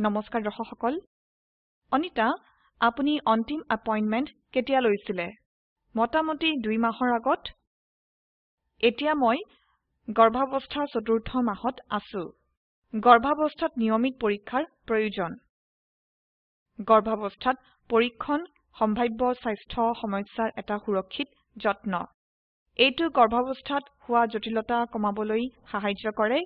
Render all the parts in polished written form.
নমস্কাৰ দৰ্শকসকল অনিতা আপুনি অন্তিম এপইন্টমেন্ট কেতিয়া লৈছিলে মোটামুটি 2 মাহৰ আগত এতিয়া মই গৰ্ভাৱস্থাৰ চতুৰ্থ মাহত আছো গৰ্ভাৱস্থাত নিয়মিত পৰীক্ষাৰ প্ৰয়োজন গৰ্ভাৱস্থাত পৰীক্ষণ সম্ভাৱ্য স্বাস্থ্য সমস্যাৰ এটা সুৰক্ষিত যত্ন এইটো গৰ্ভাৱস্থাত হোৱা জটিলতা কমাবলৈ সাহায্য কৰে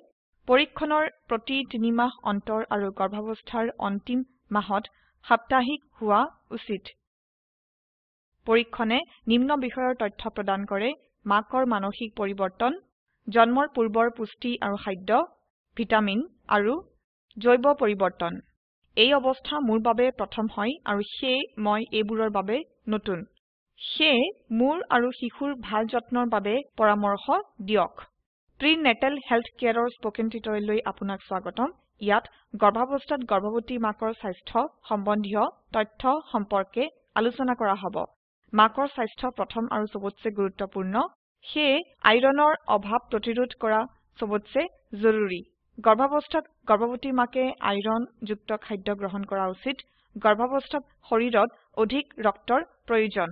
পৰীক্ষণৰ প্ৰতি 3 মাহ অন্তৰ আৰু গৰ্ভাৱস্থাৰ অন্তিম মাহত সাপ্তাহিক হোৱা উচিত পৰীক্ষণে নিম্ন বিষয়ৰ তথ্য প্ৰদান কৰে মাকৰ মানসিক পৰিৱৰ্তন জন্মৰ পূৰ্বৰ পুষ্টি আৰু খাদ্য ভিটামিন আৰু জৈৱ পৰিৱৰ্তন এই অৱস্থা মোৰ বাবে প্ৰথম হয় আৰু সেই মই এইবোৰৰ বাবে নতুন সেই মোৰ আৰু শিশুৰ ভাল যত্নৰ বাবে পৰামৰ্শ দিয়ক প্ৰিনেটাল হেল্থ কেয়াৰৰ স্পোকেন টিউটৰিয়েললৈ আপোনাক স্বাগতম ইয়াত গৰ্ভাৱস্থাত গৰ্ভৱতী মাকৰ স্বাস্থ্য সম্বন্ধীয় তথ্য সম্পৰ্কে আলোচনা কৰা হ'ব মাকৰ স্বাস্থ্য প্ৰথম আৰু সবতছে গুৰুত্বপূৰ্ণ সেই আইৰণৰ অভাৱ প্ৰতিৰোধ কৰা সবতছে জৰুৰী গৰ্ভাৱস্থাত গৰ্ভৱতী মাকে আইৰণ যুক্ত খাদ্য গ্ৰহণ কৰা উচিত গৰ্ভাৱস্থাত শৰীৰত অধিক ৰক্তৰ প্ৰয়োজন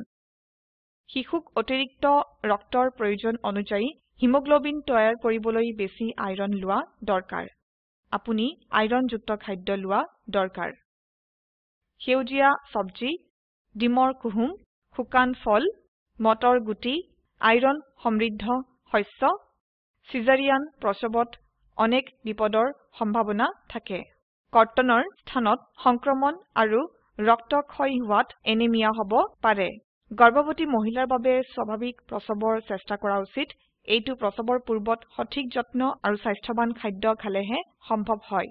শিশুক অতিৰিক্ত ৰক্তৰ প্ৰয়োজন অনুযায়ী হিমোগ্লোবিন তৈয়াৰ কৰিবলৈ বেছি আইৰণ লোৱা দৰকাৰ আপুনি আইৰণ যুক্ত খাদ্য লোৱা দৰকাৰ সেউজীয়া সবজি ডিমৰ কুহুম শুকান ফল মটৰ গুটি আইৰণ সমৃদ্ধ শস্য সিজাৰিয়ান প্ৰসৱত অনেক বিপদৰ সম্ভাৱনা থাকে কৰ্তনৰ স্থানত সংক্ৰমণ আৰু ৰক্তক্ষয় হোৱাত এনিমিয়া হ'ব পাৰে গৰ্ভৱতী মহিলাৰ বাবে স্বাভাৱিক প্ৰসৱৰ চেষ্টা কৰা উচিত এইটো প্ৰসৱৰ পূৰ্বত সঠিক যত্ন আৰু স্বাস্থ্যৱান খাদ্য খালেহে সম্ভৱ হয়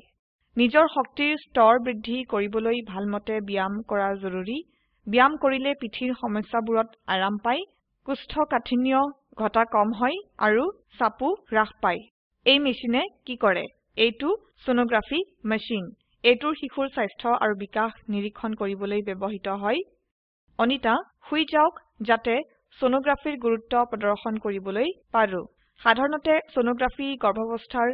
নিজৰ শক্তিৰ স্তৰ বৃদ্ধি কৰিবলৈ ভালমতে ব্যায়াম কৰা জৰুৰী ব্যায়াম কৰিলে পিঠিৰ সমস্যাবোৰত আৰাম পায় কোষ্ঠকাঠিন্য ঘটা কম হয় আৰু চাপো হ্ৰাস পায় এই মেচিনে কি কৰে এইটো সোনোগ্ৰাফি মেচিন এইটোৰ শিশুৰ স্বাস্থ্য আৰু বিকাশ নিৰীক্ষণ কৰিবলৈ ব্যৱহৃত হয় অনিতা শুই যাওক যাতে সোনোগ্ৰাফিৰ গুৰুত্ব প্ৰদৰ্শন কৰিবলৈ পাৰো সাধাৰণতে সোনোগ্ৰাফি গৰ্ভাৱস্থাৰ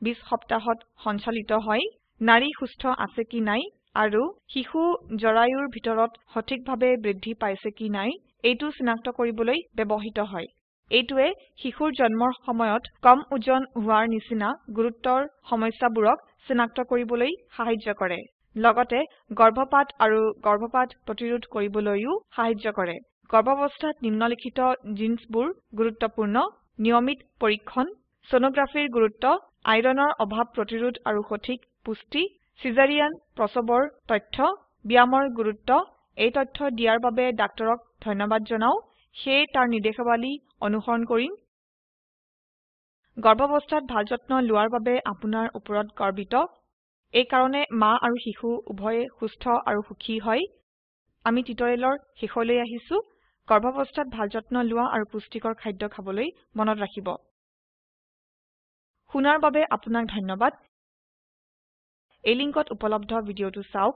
20 সপ্তাহত সঞ্চালিত হয় নাৰী সুস্থ আছে কি নাই আৰু শিশু জৰায়ুৰ ভিতৰত সঠিকভাৱে বৃদ্ধি পাইছে কি নাই এইটো চিনাক্ত কৰিবলৈ ব্যৱহৃত হয় এইটোৱে শিশুৰ জন্মৰ সময়ত কম ওজন হোৱাৰ নিচিনা গুৰুত্বৰ সমস্যাবোৰক চিনাক্ত কৰিবলৈ সাহায্য কৰে লগতে গৰ্ভপাত আৰু গৰ্ভপাত প্ৰতিৰোধ কৰিবলৈও সাহায্য কৰে গৰ্ভাৱস্থাত নিম্নলিখিত জিন্সবোৰ গুৰুত্বপূৰ্ণ নিয়মিত পৰীক্ষণ সোনোগ্ৰাফিৰ গুৰুত্ব আইৰণৰ অভাৱ প্ৰতিৰোধ আৰু সঠিক পুষ্টি সিজাৰিয়ান প্ৰসৱৰ তথ্য ব্যায়ামৰ গুৰুত্ব এই তথ্য দিয়াৰ বাবে ডাক্তৰক ধন্যবাদ জনাও সেই তাৰ নিৰ্দেশাৱলী অনুসৰণ কৰিম গৰ্ভাৱস্থাত ভাল যত্ন লোৱাৰ বাবে আপোনাৰ ওপৰত গৰ্বিত এই কাৰণে মা আৰু শিশু উভয়ে সুস্থ আৰু সুখী হয় আমি টিউটৰিয়েলৰ শেষলৈ আহিছো গৰ্ভাৱস্থাত ভাল যত্ন লোৱা আৰু পুষ্টিকৰ খাদ্য খাবলৈ মনত ৰাখিব শুনাৰ বাবে আপোনাক ধন্যবাদ এই লিংকত উপলব্ধ ভিডিঅটো চাওক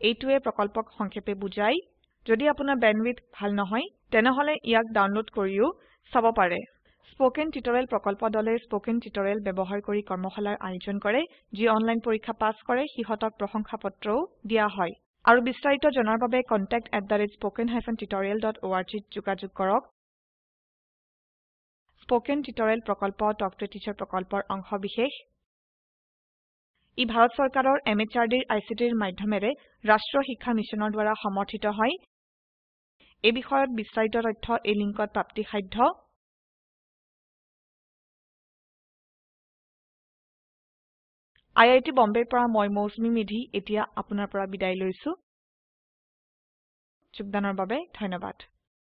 এইটোৱে প্ৰকল্পক সংক্ষেপে বুজায় যদি আপোনাৰ বেণ্ডৱিডথ ভাল নহয় তেনেহলে ইয়াক ডাউনলোড কৰিও চাব পাৰে স্পোকেন টিউটৰিয়েল প্ৰকল্প দলে স্পোকেন টিউটৰিয়েল ব্যৱহাৰ কৰি কৰ্মশালাৰ আয়োজন কৰে যি অনলাইন পৰীক্ষা পাছ কৰে সিহঁতক প্ৰশংসাপত্ৰও দিয়া হয় আৰু বিস্তাৰিত জনাৰ বাবে contact@spoken-tutorial.org যোগাযোগ কৰক স্পোকেন টিউটৰিয়েল প্ৰকল্প টক টু টিচাৰ প্ৰকল্পৰ অংশবিশেষ ই ভাৰত চৰকাৰৰ MHRDৰ ICTৰ মাধ্যমেৰে ৰাষ্ট্ৰীয় শিক্ষা মিছনৰ দ্বাৰা সমৰ্থিত হয় এই বিষয়ত বিস্তাৰিত তথ্য এই লিংকত প্ৰাপ্তিসাধ্য IIT বম্বেৰ পৰা মই মৌচুমী মেধি এতিয়া আপোনাৰ পৰা বিদায় লৈছো যোগদানৰ বাবে ধন্যবাদ